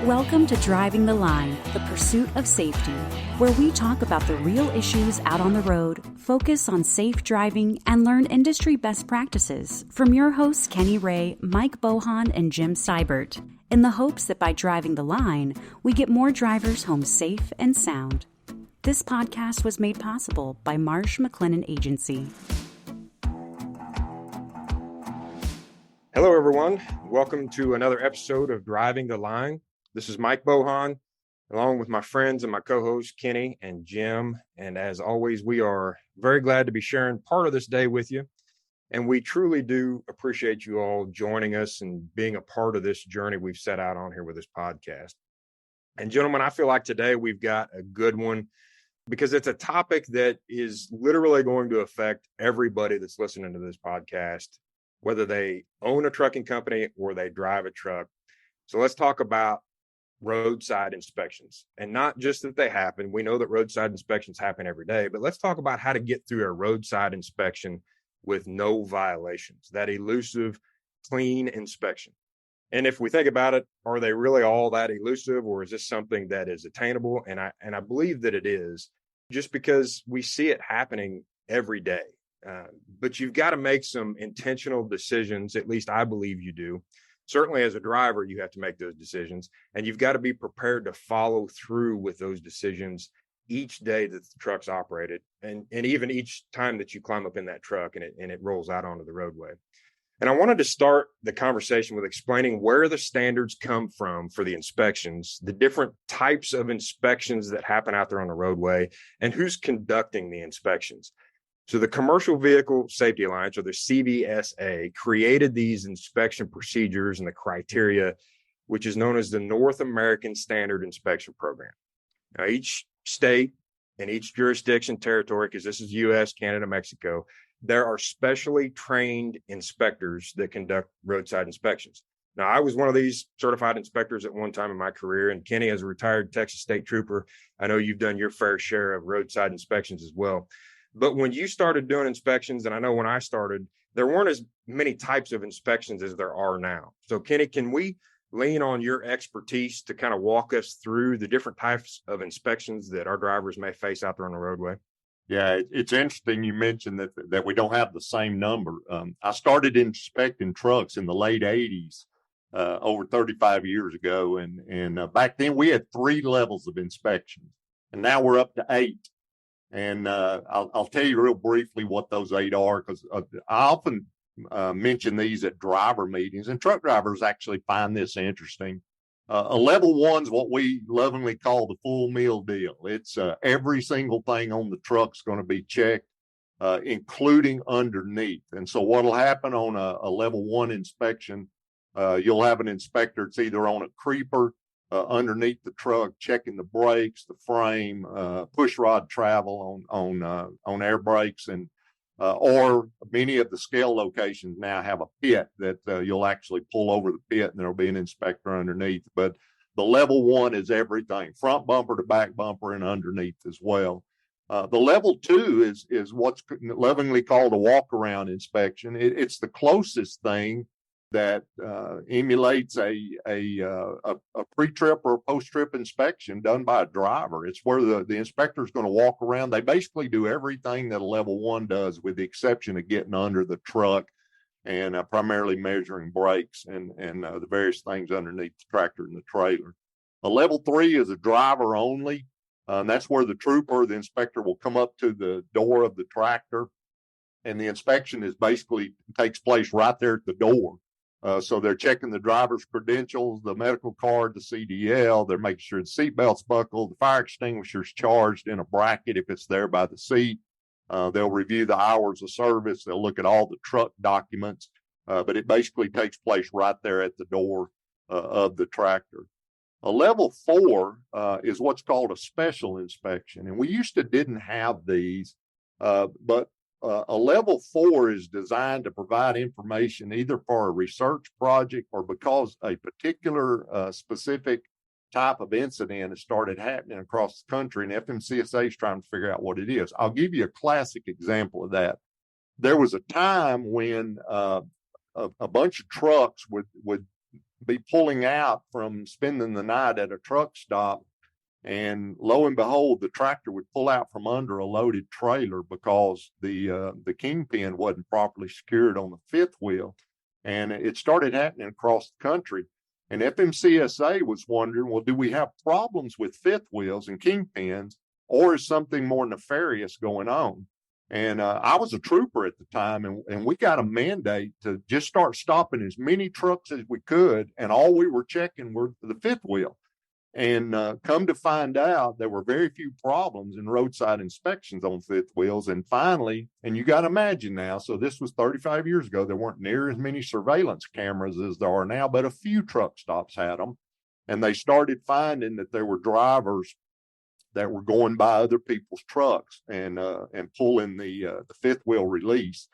Welcome to Driving the Line, the pursuit of safety, where we talk about the real issues out on the road, focus on safe driving, and learn industry best practices from your hosts Kenny Ray, Mike Bohan, and Jim Seibert, in the hopes that by driving the line, we get more drivers home safe and sound. This podcast was made possible by Marsh McLennan Agency. Hello, everyone. Welcome to another episode of Driving the Line. This is Mike Bohan, along with my friends and my co-hosts, Kenny and Jim. And as always, we are very glad to be sharing part of this day with you. And we truly do appreciate you all joining us and being a part of this journey we've set out on here with this podcast. And gentlemen, I feel like today we've got a good one because it's a topic that is literally going to affect everybody that's listening to this podcast, whether they own a trucking company or they drive a truck. So let's talk about roadside inspections, and not just that they happen. We know that roadside inspections happen every day, but let's talk about how to get through a roadside inspection with no violations, that elusive, clean inspection. And if we think about it, are they really all that elusive, or is this something that is attainable? And I believe that it is, just because we see it happening every day. But you've got to make some intentional decisions. At least I believe you do. Certainly as a driver, you have to make those decisions, and you've got to be prepared to follow through with those decisions each day that the truck's operated, and even each time that you climb up in that truck and it rolls out onto the roadway. And I wanted to start the conversation with explaining where the standards come from for the inspections, the different types of inspections that happen out there on the roadway, and who's conducting the inspections. So the Commercial Vehicle Safety Alliance, or the CVSA, created these inspection procedures and the criteria, which is known as the North American Standard Inspection Program. Now, each state and each jurisdiction, territory, because this is U.S., Canada, Mexico, there are specially trained inspectors that conduct roadside inspections. Now, I was one of these certified inspectors at one time in my career, and Kenny, as a retired Texas State Trooper, I know you've done your fair share of roadside inspections as well. But when you started doing inspections, and I know when I started, there weren't as many types of inspections as there are now. So, Kenny, can we lean on your expertise to kind of walk us through the different types of inspections that our drivers may face out there on the roadway? Yeah, it's interesting you mentioned that we don't have the same number. I started inspecting trucks in the late 80s, over 35 years ago. And back then we had 3 levels of inspections, and now we're up to 8. And I'll tell you real briefly what those 8 are, because I often mention these at driver meetings, and truck drivers actually find this interesting. A level 1 is what we lovingly call the full meal deal. It's every single thing on the truck's going to be checked, including underneath. And so what'll happen on a level 1 inspection, you'll have an inspector that's either on a creeper underneath the truck, checking the brakes, the frame, push rod travel on air brakes, and or many of the scale locations now have a pit that you'll actually pull over the pit, and there'll be an inspector underneath. But the level 1 is everything, front bumper to back bumper, and underneath as well. The level 2 is what's lovingly called a walk around inspection. It's the closest thing that emulates a pre-trip or post-trip inspection done by a driver. It's where the inspector is going to walk around. They basically do everything that a level 1 does, with the exception of getting under the truck and primarily measuring brakes and the various things underneath the tractor and the trailer. A level 3 is a driver only. And that's where the trooper, the inspector, will come up to the door of the tractor, and the inspection takes place right there at the door. So they're checking the driver's credentials, the medical card, the CDL. They're making sure the seatbelt's buckled, the fire extinguisher's charged in a bracket if it's there by the seat. They'll review the hours of service. They'll look at all the truck documents. But it basically takes place right there at the door of the tractor. A level 4 is what's called a special inspection. And we used to didn't have these, but a level 4 is designed to provide information either for a research project or because a particular specific type of incident has started happening across the country, and FMCSA is trying to figure out what it is. I'll give you a classic example of that. There was a time when a bunch of trucks would be pulling out from spending the night at a truck stop, and lo and behold, the tractor would pull out from under a loaded trailer because the kingpin wasn't properly secured on the fifth wheel. And it started happening across the country. And FMCSA was wondering, well, do we have problems with fifth wheels and kingpins, or is something more nefarious going on? And I was a trooper at the time, and we got a mandate to just start stopping as many trucks as we could, and all we were checking were the fifth wheel. And come to find out, there were very few problems in roadside inspections on fifth wheels. And finally, and you got to imagine now, so this was 35 years ago, there weren't near as many surveillance cameras as there are now, but a few truck stops had them. And they started finding that there were drivers that were going by other people's trucks and pulling the fifth wheel release.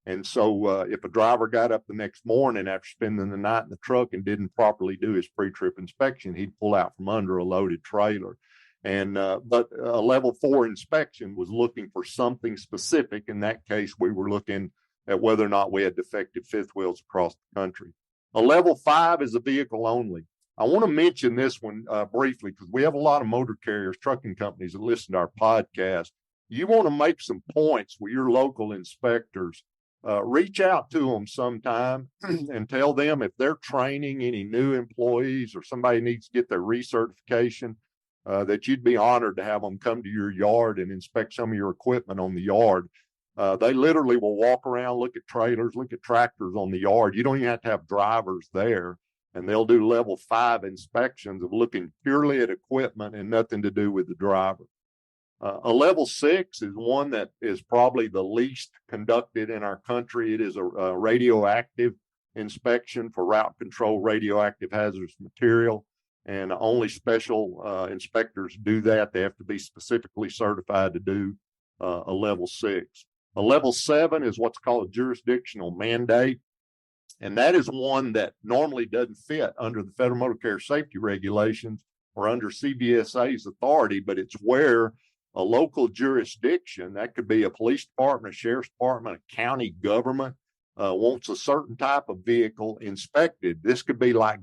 And so if a driver got up the next morning after spending the night in the truck and didn't properly do his pre-trip inspection, he'd pull out from under a loaded trailer. And but a level 4 inspection was looking for something specific. In that case, we were looking at whether or not we had defective fifth wheels across the country. A level 5 is a vehicle only. I want to mention this one briefly because we have a lot of motor carriers, trucking companies that listen to our podcast. You want to make some points with your local inspectors. Reach out to them sometime and tell them if they're training any new employees or somebody needs to get their recertification, that you'd be honored to have them come to your yard and inspect some of your equipment on the yard. They literally will walk around, look at trailers, look at tractors on the yard. You don't even have to have drivers there, and they'll do level 5 inspections of looking purely at equipment and nothing to do with the driver. A level 6 is one that is probably the least conducted in our country. It is a radioactive inspection for route control, radioactive hazardous material, and only special inspectors do that. They have to be specifically certified to do a level 6. A level 7 is what's called a jurisdictional mandate, and that is one that normally doesn't fit under the Federal Motor Carrier Safety Regulations or under CBSA's authority, but it's where a local jurisdiction, that could be a police department, a sheriff's department, a county government, wants a certain type of vehicle inspected. This could be like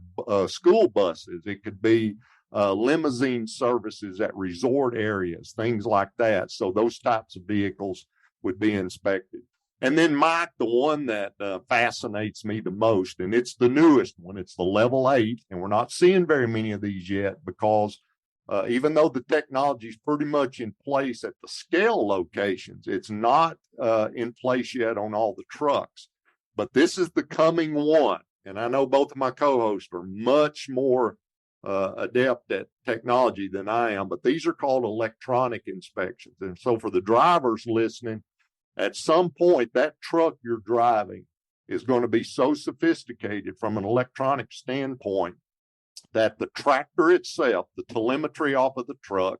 school buses. It could be limousine services at resort areas, things like that. So those types of vehicles would be inspected. And then, Mike, the one that fascinates me the most, and it's the newest one, it's the level 8, and we're not seeing very many of these yet because even though the technology is pretty much in place at the scale locations, it's not in place yet on all the trucks. But this is the coming one. And I know both of my co-hosts are much more adept at technology than I am, but these are called electronic inspections. And so for the drivers listening, at some point, that truck you're driving is going to be so sophisticated from an electronic standpoint that the tractor itself, the telemetry off of the truck,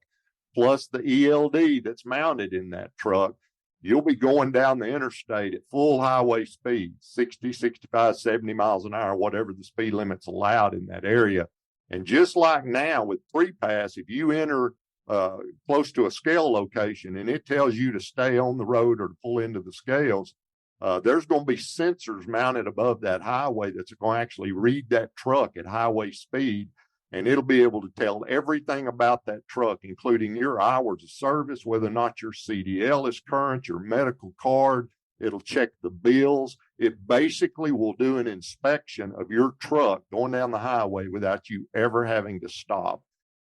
plus the ELD that's mounted in that truck, you'll be going down the interstate at full highway speed, 60, 65, 70 miles an hour, whatever the speed limit's allowed in that area. And just like now with pre-pass, if you enter close to a scale location and it tells you to stay on the road or to pull into the scales, there's going to be sensors mounted above that highway that's going to actually read that truck at highway speed, and it'll be able to tell everything about that truck, including your hours of service, whether or not your CDL is current, your medical card. It'll check the bills. It basically will do an inspection of your truck going down the highway without you ever having to stop.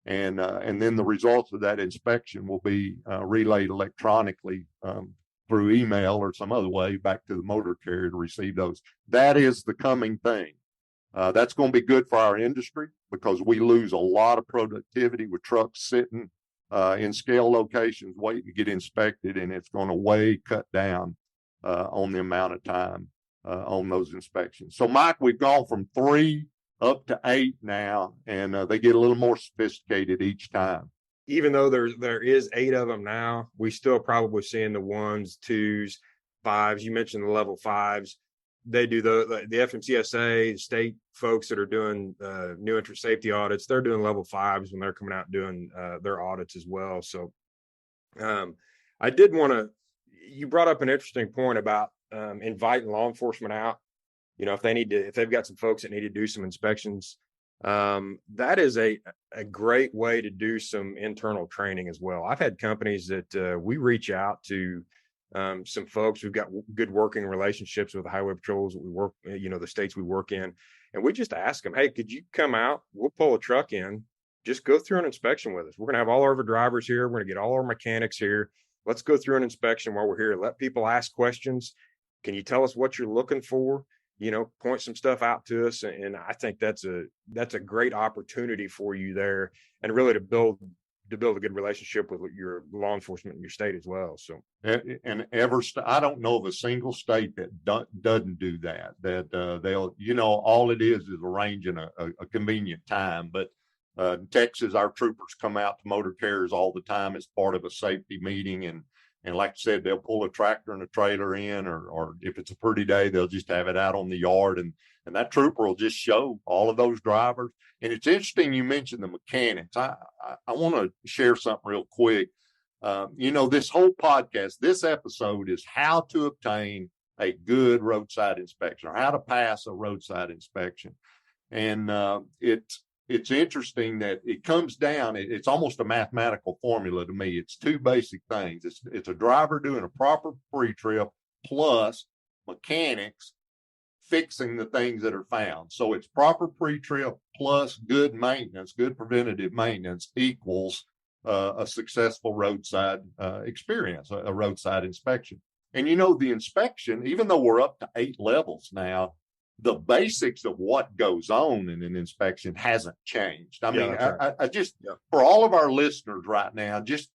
And then the results of that inspection will be relayed electronically through email or some other way back to the motor carrier to receive those. That is the coming thing. That's going to be good for our industry because we lose a lot of productivity with trucks sitting in scale locations waiting to get inspected, and it's going to way cut down on the amount of time on those inspections. So, Mike, we've gone from 3 up to 8 now, and they get a little more sophisticated each time. Even though there is 8 of them now, we still probably seeing the 1s, 2s, 5s. You mentioned the level 5s. They do the FMCSA, state folks that are doing new entrant safety audits. They're doing level 5s when they're coming out and doing their audits as well. So I did want to, you brought up an interesting point about inviting law enforcement out. if they've got some folks that need to do some inspections, that is a great way to do some internal training as well. I've had companies that we reach out to some folks who've got good working relationships with the highway patrols that we work, the states we work in. And we just ask them, hey, could you come out? We'll pull a truck in, just go through an inspection with us. We're going to have all our drivers here. We're going to get all our mechanics here. Let's go through an inspection while we're here. Let people ask questions. Can you tell us what you're looking for? Point some stuff out to us. And I think that's a great opportunity for you there, and really to build a good relationship with your law enforcement in your state as well. So, and I don't know of a single state that doesn't do that. That they'll, all it is arranging a convenient time. But in Texas, our troopers come out to motor carriers all the time as part of a safety meeting, and like I said, they'll pull a tractor and a trailer in, or if it's a pretty day, they'll just have it out on the yard, and that trooper will just show all of those drivers. And it's interesting you mentioned the mechanics. I want to share something real quick. This whole podcast, this episode is how to obtain a good roadside inspection, or how to pass a roadside inspection. And it's interesting that it comes down, it's almost a mathematical formula to me. It's two basic things. It's a driver doing a proper pre-trip plus mechanics fixing the things that are found. So it's proper pre-trip plus good maintenance, good preventative maintenance equals a successful roadside experience, a roadside inspection. And the inspection, even though we're up to 8 levels now, the basics of what goes on in an inspection hasn't changed. I mean, right. I just, for all of our listeners right now, just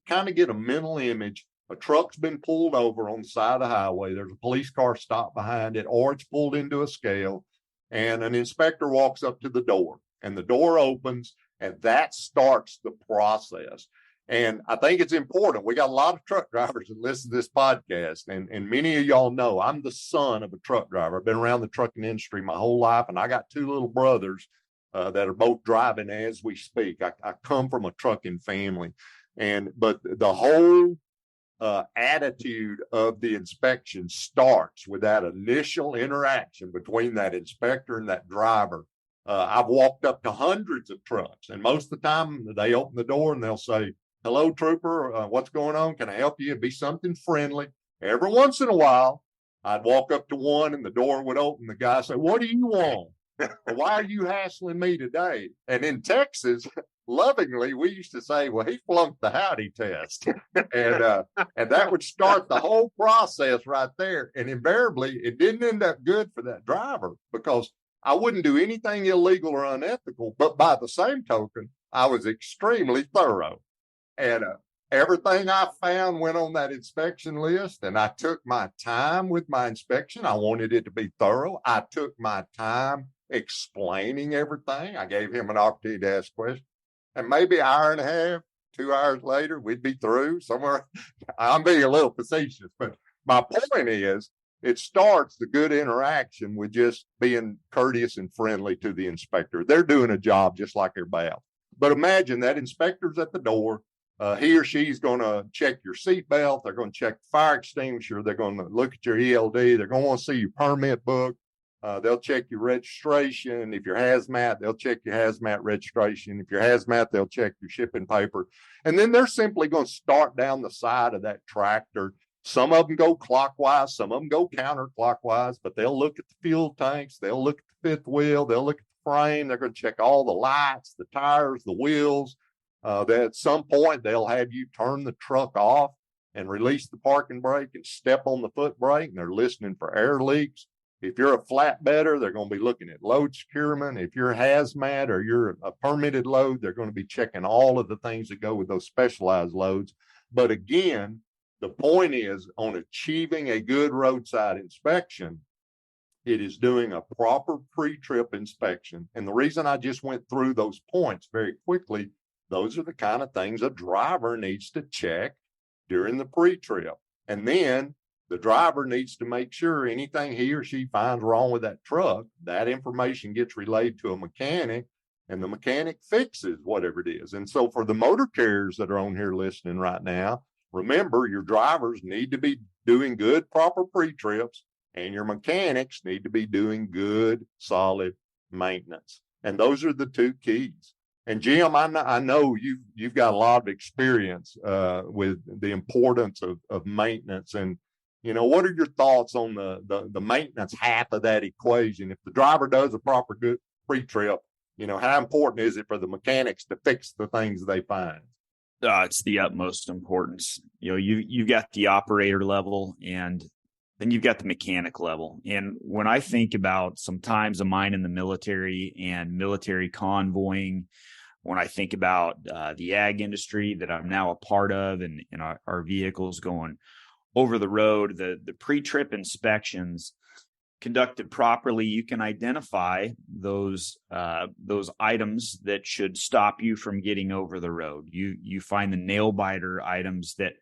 kind of get a mental image. A truck's been pulled over on the side of the highway. There's a police car stopped behind it, or it's pulled into a scale, and an inspector walks up to the door, and the door opens, and that starts the process. And I think it's important. We got a lot of truck drivers that listen to this podcast, and many of y'all know I'm the son of a truck driver. I've been around the trucking industry my whole life, and I got 2 little brothers that are both driving as we speak. I come from a trucking family, but the whole attitude of the inspection starts with that initial interaction between that inspector and that driver. I've walked up to hundreds of trucks, and most of the time they open the door and they'll say, "Hello, trooper, what's going on? Can I help you?" It'd be something friendly. Every once in a while, I'd walk up to one and the door would open. The guy say, "What do you want? Or why are you hassling me today?" And in Texas, lovingly, we used to say, "Well, he flunked the howdy test." and that would start the whole process right there. And invariably, it didn't end up good for that driver, because I wouldn't do anything illegal or unethical. But by the same token, I was extremely thorough. And everything I found went on that inspection list, and I took my time with my inspection. I wanted it to be thorough. I took my time explaining everything. I gave him an opportunity to ask questions. And maybe an hour and a half, 2 hours later, we'd be through somewhere. I'm being a little facetious, but my point is, it starts the good interaction with just being courteous and friendly to the inspector. They're doing a job just like everybody else. But imagine that inspector's at the door. He or she's going to check your seatbelt. They're going to check the fire extinguisher. They're going to look at your ELD. They're going to want to see your permit book. They'll check your registration. If you're hazmat, they'll check your hazmat registration. If you're hazmat, they'll check your shipping paper. And then they're simply going to start down the side of that tractor. Some of them go clockwise, some of them go counterclockwise, but they'll look at the fuel tanks. They'll look at the fifth wheel. They'll look at the frame. They're going to check all the lights, the tires, the wheels. That at some point, they'll have you turn the truck off and release the parking brake and step on the foot brake, and they're listening for air leaks. If you're a flatbedder, they're going to be looking at load securement. If you're hazmat or you're a permitted load, they're going to be checking all of the things that go with those specialized loads. But again, the point is, on achieving a good roadside inspection, it is doing a proper pre-trip inspection. And the reason I just went through those points very quickly, those are the kind of things a driver needs to check during the pre-trip. And then the driver needs to make sure anything he or she finds wrong with that truck, that information gets relayed to a mechanic, and the mechanic fixes whatever it is. And so for the motor carriers that are on here listening right now, remember, your drivers need to be doing good, proper pre-trips, and your mechanics need to be doing good, solid maintenance. And those are the two keys. And Jim, I know you've got a lot of experience with the importance of maintenance. And, what are your thoughts on the maintenance half of that equation? If the driver does a proper good pre-trip, how important is it for the mechanics to fix the things they find? It's the utmost importance. You've got the operator level, and then you've got the mechanic level. And when I think about some times of mine in the military and military convoying, when I think about the ag industry that I'm now a part of, and our vehicles going over the road, the pre-trip inspections conducted properly, you can identify those items that should stop you from getting over the road. You find the nail biter items that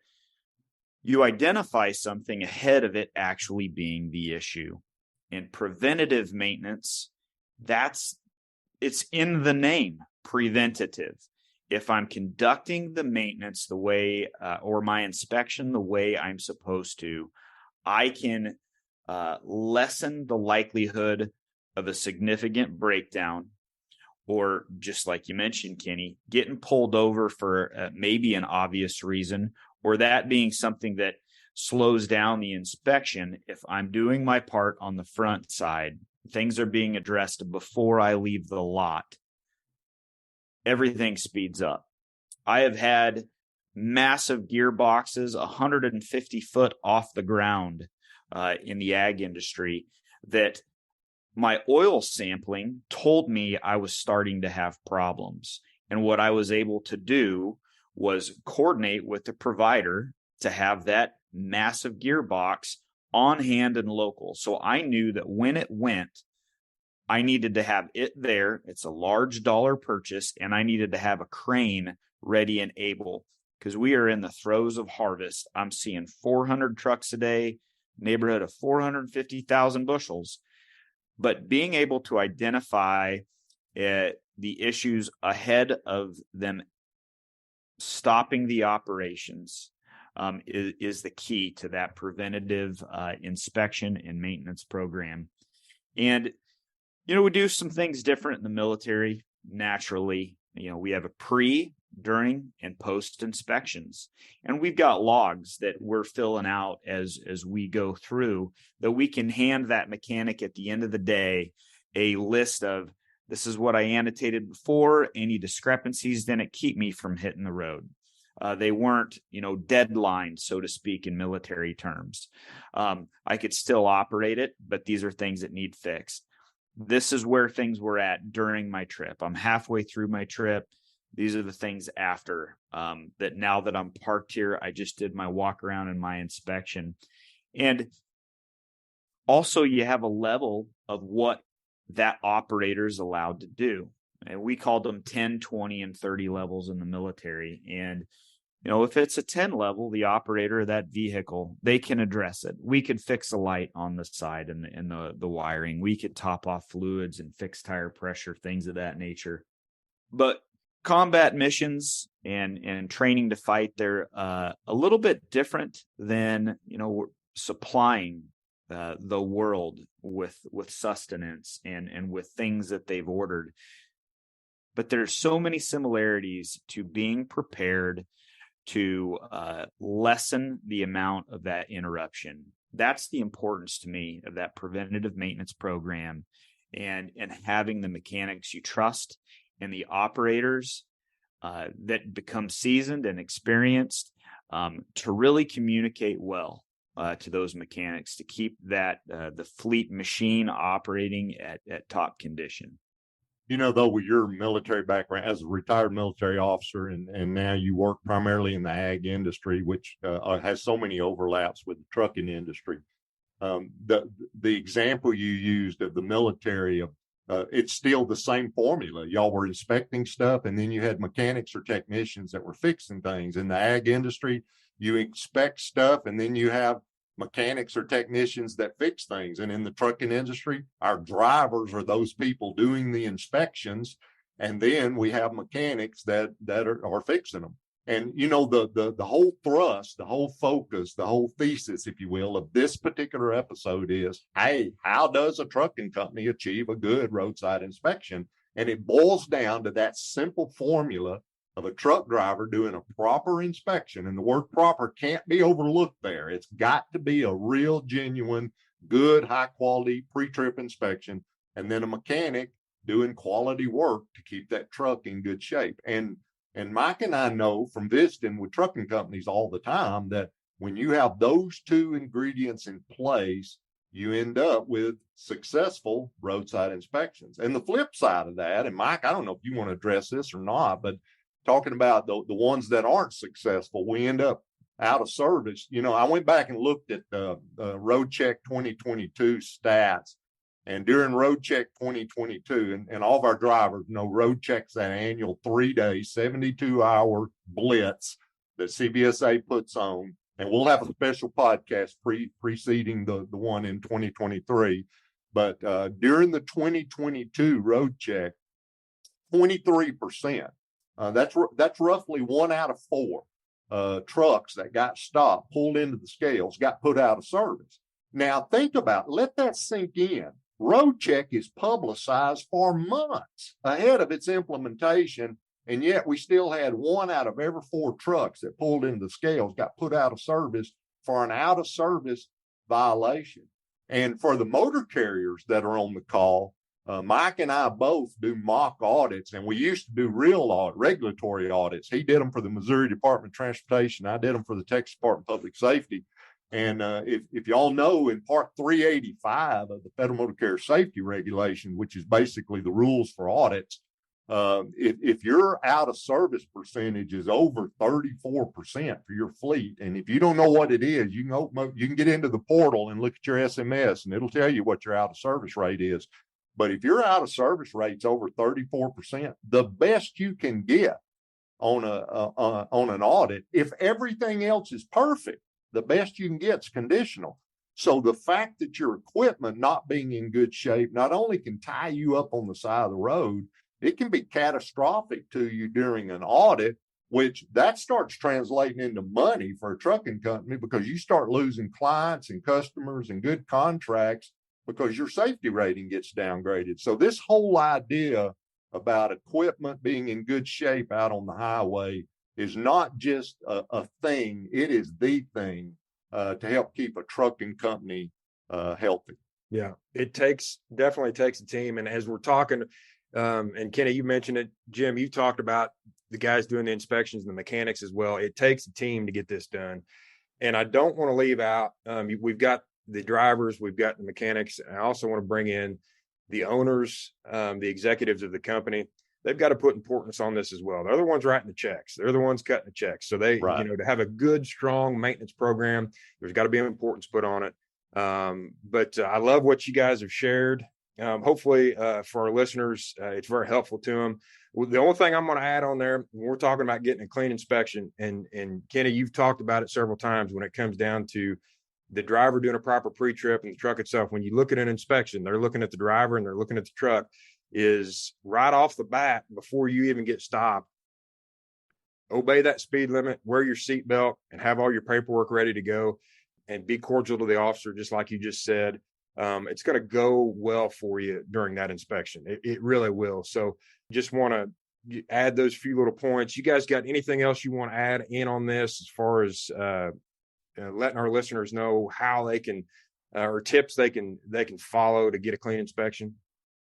you identify something ahead of it actually being the issue. And preventative maintenance, it's in the name, preventative. If I'm conducting the maintenance the way, or my inspection the way I'm supposed to, I can lessen the likelihood of a significant breakdown, or just like you mentioned, Kenny, getting pulled over for maybe an obvious reason, or that being something that slows down the inspection. If I'm doing my part on the front side, things are being addressed before I leave the lot, everything speeds up. I have had massive gearboxes 150 foot off the ground in the ag industry that my oil sampling told me I was starting to have problems. And what I was able to do was coordinate with the provider to have that massive gearbox on hand and local. So I knew that when it went, I needed to have it there. It's a large dollar purchase, and I needed to have a crane ready and able, because we are in the throes of harvest. I'm seeing 400 trucks a day, neighborhood of 450,000 bushels. But being able to identify the issues ahead of them stopping the operations is the key to that preventative inspection and maintenance program. And, we do some things different in the military naturally. We have a pre, during, and post inspections. And we've got logs that we're filling out as we go through, that we can hand that mechanic at the end of the day a list of, this is what I annotated before, any discrepancies, then it keep me from hitting the road. They weren't, deadlines, so to speak, in military terms. I could still operate it, but these are things that need fixed. This is where things were at during my trip. I'm halfway through my trip. These are the things after that. Now that I'm parked here, I just did my walk around and my inspection. And also you have a level of what that operator is allowed to do. And we called them 10, 20, and 30 levels in the military. And, if it's a 10 level, the operator of that vehicle, they can address it. We could fix a light on the side and the wiring. We could top off fluids and fix tire pressure, things of that nature. But combat missions and training to fight, they're a little bit different than, supplying the world with sustenance and with things that they've ordered. But there's so many similarities to being prepared to lessen the amount of that interruption. That's the importance to me of that preventative maintenance program, and having the mechanics you trust and the operators that become seasoned and experienced to really communicate well to those mechanics to keep that the fleet machine operating at top condition. Though with your military background as a retired military officer, and now you work primarily in the ag industry, which has so many overlaps with the trucking industry. The example you used of the military, it's still the same formula. Y'all were inspecting stuff, and then you had mechanics or technicians that were fixing things. In the ag industry, you inspect stuff, and then you have mechanics or technicians that fix things. And in the trucking industry, our drivers are those people doing the inspections, and then we have mechanics that are fixing them. And, you know, the whole thrust, the whole focus, the whole thesis, if you will, of this particular episode is, hey, how does a trucking company achieve a good roadside inspection? And it boils down to that simple formula of a truck driver doing a proper inspection. And the word proper can't be overlooked there. It's got to be a real, genuine, good, high quality pre-trip inspection. And then a mechanic doing quality work to keep that truck in good shape. And Mike and I know from visiting with trucking companies all the time that when you have those two ingredients in place, you end up with successful roadside inspections. And the flip side of that, and Mike, I don't know if you want to address this or not, but talking about the ones that aren't successful, we end up out of service. You know, I went back and looked at the Road Check 2022 stats. And during Road Check 2022, and all of our drivers know Road Check's that annual 3-day, 72-hour blitz that CBSA puts on. And we'll have a special podcast preceding the one in 2023. But during the 2022 Road Check, 23%, that's roughly 1 out of 4 trucks that got stopped, pulled into the scales, got put out of service. Now, think about it. Let that sink in. Road Check is publicized for months ahead of its implementation, and yet we still had 1 out of every 4 trucks that pulled into the scales got put out of service for an out of service violation. And for the motor carriers that are on the call, Mike and I both do mock audits, and we used to do real regulatory audits. He did them for the Missouri Department of Transportation. I did them for the Texas Department of Public Safety. And if y'all know, in Part 385 of the Federal Motor Carrier Safety Regulation, which is basically the rules for audits, if your out of service percentage is over 34% for your fleet, and if you don't know what it is, you can get into the portal and look at your SMS, and it'll tell you what your out of service rate is. But if your out of service rate's over 34%, the best you can get on an audit, if everything else is perfect, the best you can get is conditional. So the fact that your equipment not being in good shape not only can tie you up on the side of the road, it can be catastrophic to you during an audit, which that starts translating into money for a trucking company, because you start losing clients and customers and good contracts because your safety rating gets downgraded. So this whole idea about equipment being in good shape out on the highway is not just a thing, it is the thing to help keep a trucking company healthy. Yeah, it definitely takes a team. And as we're talking, and Kenny, you mentioned it, Jim, you talked about the guys doing the inspections and the mechanics as well. It takes a team to get this done. And I don't want to leave out, we've got the drivers, we've got the mechanics. And I also want to bring in the owners, the executives of the company. They've got to put importance on this as well. They're the ones writing the checks. They're the ones cutting the checks. So they, right. To have a good, strong maintenance program, there's got to be an importance put on it. But I love what you guys have shared. Hopefully for our listeners, it's very helpful to them. The only thing I'm going to add on there, when we're talking about getting a clean inspection, and Kenny, you've talked about it several times when it comes down to the driver doing a proper pre-trip and the truck itself. When you look at an inspection, they're looking at the driver and they're looking at the truck. Is right off the bat, before you even get stopped, obey that speed limit, wear your seatbelt, and have all your paperwork ready to go, and be cordial to the officer, just like you just said. It's going to go well for you during that inspection. It really will. So just want to add those few little points. You guys got anything else you want to add in on this as far as letting our listeners know how they can or tips they can follow to get a clean inspection?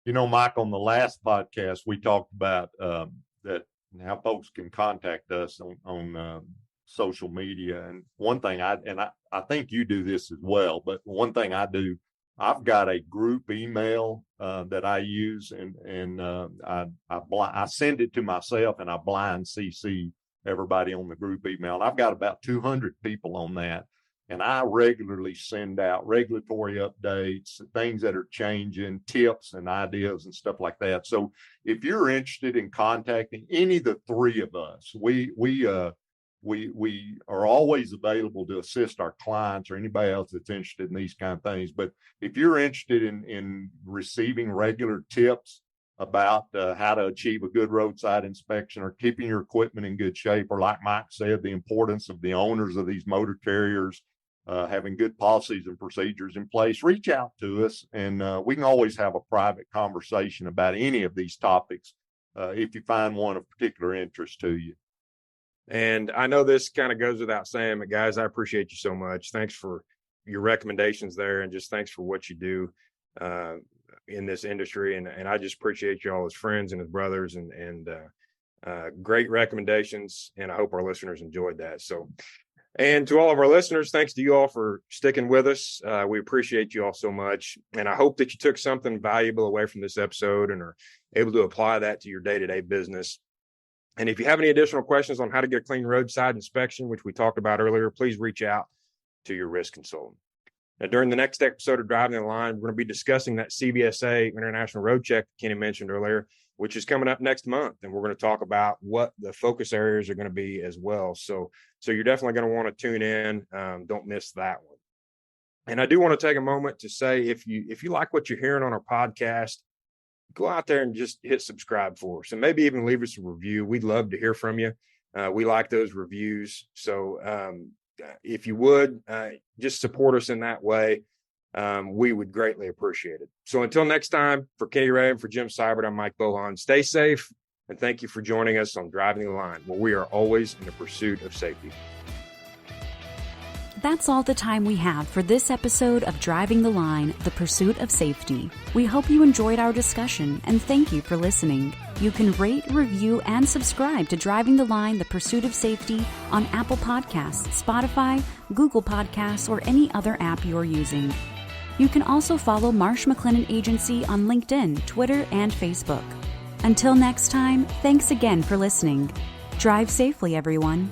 You know, Mike, on the last podcast, we talked about that how folks can contact us on social media. And one thing I think you do this as well, but one thing I do, I've got a group email that I use, and I send it to myself, and I blind CC everybody on the group email. And I've got about 200 people on that. And I regularly send out regulatory updates, things that are changing, tips and ideas and stuff like that. So if you're interested in contacting any of the three of us, we are always available to assist our clients or anybody else that's interested in these kind of things. But if you're interested in receiving regular tips about how to achieve a good roadside inspection or keeping your equipment in good shape, or like Mike said, the importance of the owners of these motor carriers having good policies and procedures in place, reach out to us, and we can always have a private conversation about any of these topics if you find one of particular interest to you. And I know this kind of goes without saying, but guys, I appreciate you so much. Thanks for your recommendations there, and just thanks for what you do in this industry. And I just appreciate you all as friends and as brothers, and great recommendations. And I hope our listeners enjoyed that. So, and to all of our listeners, thanks to you all for sticking with us. We appreciate you all so much. And I hope that you took something valuable away from this episode and are able to apply that to your day-to-day business. And if you have any additional questions on how to get a clean roadside inspection, which we talked about earlier, please reach out to your risk consultant. Now, during the next episode of Driving the Line, we're going to be discussing that CVSA International Road Check Kenny mentioned earlier, which is coming up next month. And we're going to talk about what the focus areas are going to be as well. So you're definitely going to want to tune in. Don't miss that one. And I do want to take a moment to say, if you like what you're hearing on our podcast, go out there and just hit subscribe for us, and maybe even leave us a review. We'd love to hear from you. We like those reviews. So if you would just support us in that way, we would greatly appreciate it. So until next time, for Kenny Ray and for Jim Seibert, I'm Mike Bohan. Stay safe, and thank you for joining us on Driving the Line, where we are always in the pursuit of safety. That's all the time we have for this episode of Driving the Line, the Pursuit of Safety. We hope you enjoyed our discussion, and thank you for listening. You can rate, review, and subscribe to Driving the Line, the Pursuit of Safety on Apple Podcasts, Spotify, Google Podcasts, or any other app you're using. You can also follow Marsh McLennan Agency on LinkedIn, Twitter, and Facebook. Until next time, thanks again for listening. Drive safely, everyone.